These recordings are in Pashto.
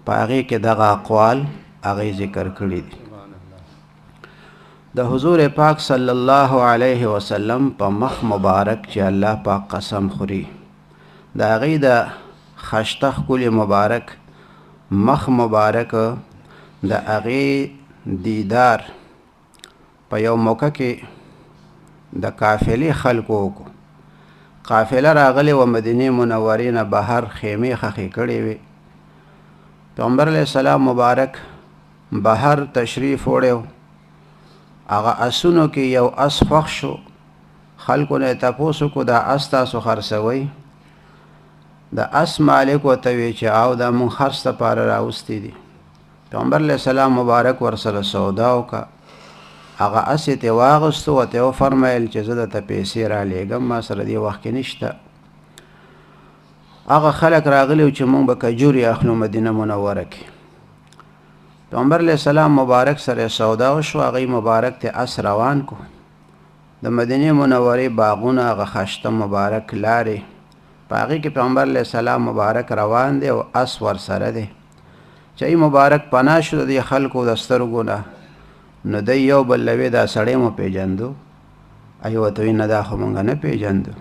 په هغې کې دغه اقوال هغې ذکر کړي دي. د حضور پاک صلی الله علیه وسلم په مخ مبارک چې الله پاک قسم خوري، د هغې د خشته ښکلي مبارک مخ مبارک د هغې دیدار په یو موقع کې د قافلې خلکو وکړو. قافله راغلې و مدینې منورې نه بهر خیمې خښې کړې وې. پیغمبر علیه السلام مبارک بهر تشریف وړی و. هغه اسونو کې یو اس خوښ شو. خلکو نه یې تپوس وکړو دا اس تاسو خرڅوئ؟ د اس مالک ورته وی چې او دا مونږ خرڅ دپاره راوستی دي. پیغمبر علیه السلام مبارک ورسره سودا وکړه. هغه اس یې ترې واغوستو، ورته یې وفرمیل چې زه درته پیسې رالیږم، ما سره دې وخت کې نشته. هغه خلک راغلي چې مونږ به کجورې اخلو مدینه منوره کې. پیغمبر علیه السلام مبارک سره سودا وشو. هغې مبارک ته اس روان کو. د مدینې منورې باغونه، هغه خشته مبارک لارې، په هغې کې پیغمبر علیه السلام مبارک روان دی او اس ورسره دی. چې ای مبارک پناه شو د دې خلکو د سترګو نه، نو دی یو بل لوی دا سړی مو پیژندو؟ ای ورته وایي نه دا خو مونږ نه پیژندو.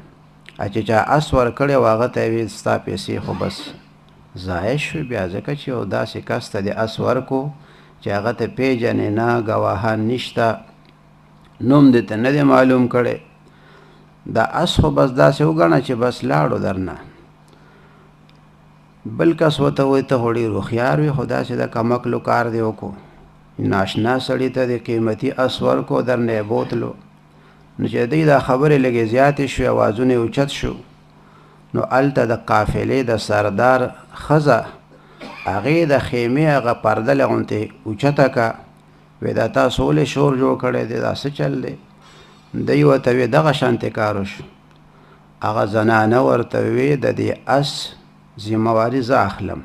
چې چا اس ورکړی و هغه ته یې ویل ستا پیسې خو بس ضایع شوې، بیا ځکه چې یو داسې کس ته د اس ورکو چې هغه ته پیژنې نه، ګواهان نشته، نوم دې ته نه دی معلوم کړی. دا اس خو بس داسې وګڼه چې بس لاړو درنه. بل کس ورته وایي ته خو ډېر هوښیار وي، خو داسې د کمکلو کار دې وکړو. ناشنا سړي ته د قیمتي اس ورکو، درنه یې بوتلو. نو چې دوی دا خبرې لږې زیاتې شوې، اوازونه یې اوچت شو، نو هلته د قافلې د سردار ښځه هغې د خیمې هغه پرده لغونتې اوچته که، وی دا تاسو ولې شور جوړ کړی دی، دا څه چل دی؟ دی ورته وی دغه شانتې کار وشو. هغه زنانه ورته وی د دې اس ذمهواري زه اخلم.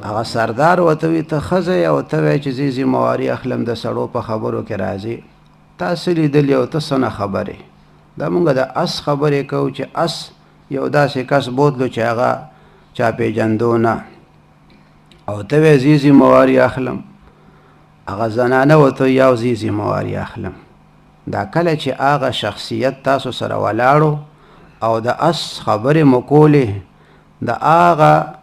هغه سردار ورته وی ته ښځه یې او ته وایې چې زه ذمهواري اخلم، د سړو په خبرو کې راځي. تا څه لیدلي او ته څه نه خبرې؟ دا مونږ د اس خبرې کوو چې اس یو داسې کس بوتلو چې هغه چا پیژندو نه، او ته وایې زه ذمهواري اخلم. هغه زنانه ورته یا زه ذمهواري اخلم. دا کله چې هغه شخصیت تاسو سره ولاړو او د اس خبرې مو کولې، د هغه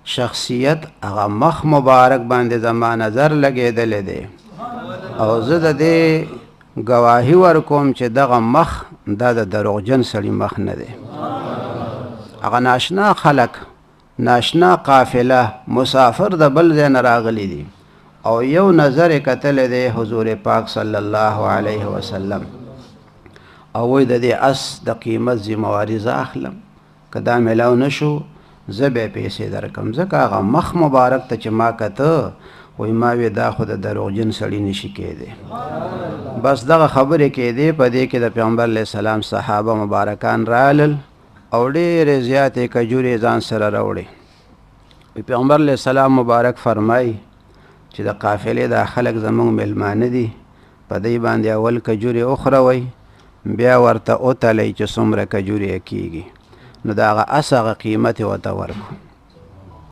شخصیت هغه مخ مبارک باندې زما نظر لګېدلی دی، او زه د دې گواهی ورکوم چې دغه مخ دا د دروغجن سړي مخ نه دی. هغه ناشنا خلک، ناشنا قافله، مسافر د بل ځای نه راغلی دي، او یو نظر یې کتلی دی حضور پاک صلی الله علیه وسلم، او وایي د دې اس د قیمت ذمهواري زه اخلم، که دا میلاو نشو زه به یې پیسې درکم. ځکه هغه مخ مبارک ته چې ما کته، وایي ما وی دا خو د دروغجن سړي نشي کېدی. بس دغه خبرې کېدې. په دې کې د پیغمبر علیه السلام صحابه مبارکان رالل او ډېرې زیاتې کجورې ځان سره راوړې. پیغمبر علیه السلام مبارک فرمایي چې د قافلې دا خلک زموږ میلمانه دي، په دې باندې اول کجورې وخوروئ، بیا ورته وتلئ چې څومره کجورې کېږي. نو د هغه اس هغه قیمت یې ورته ورکړو.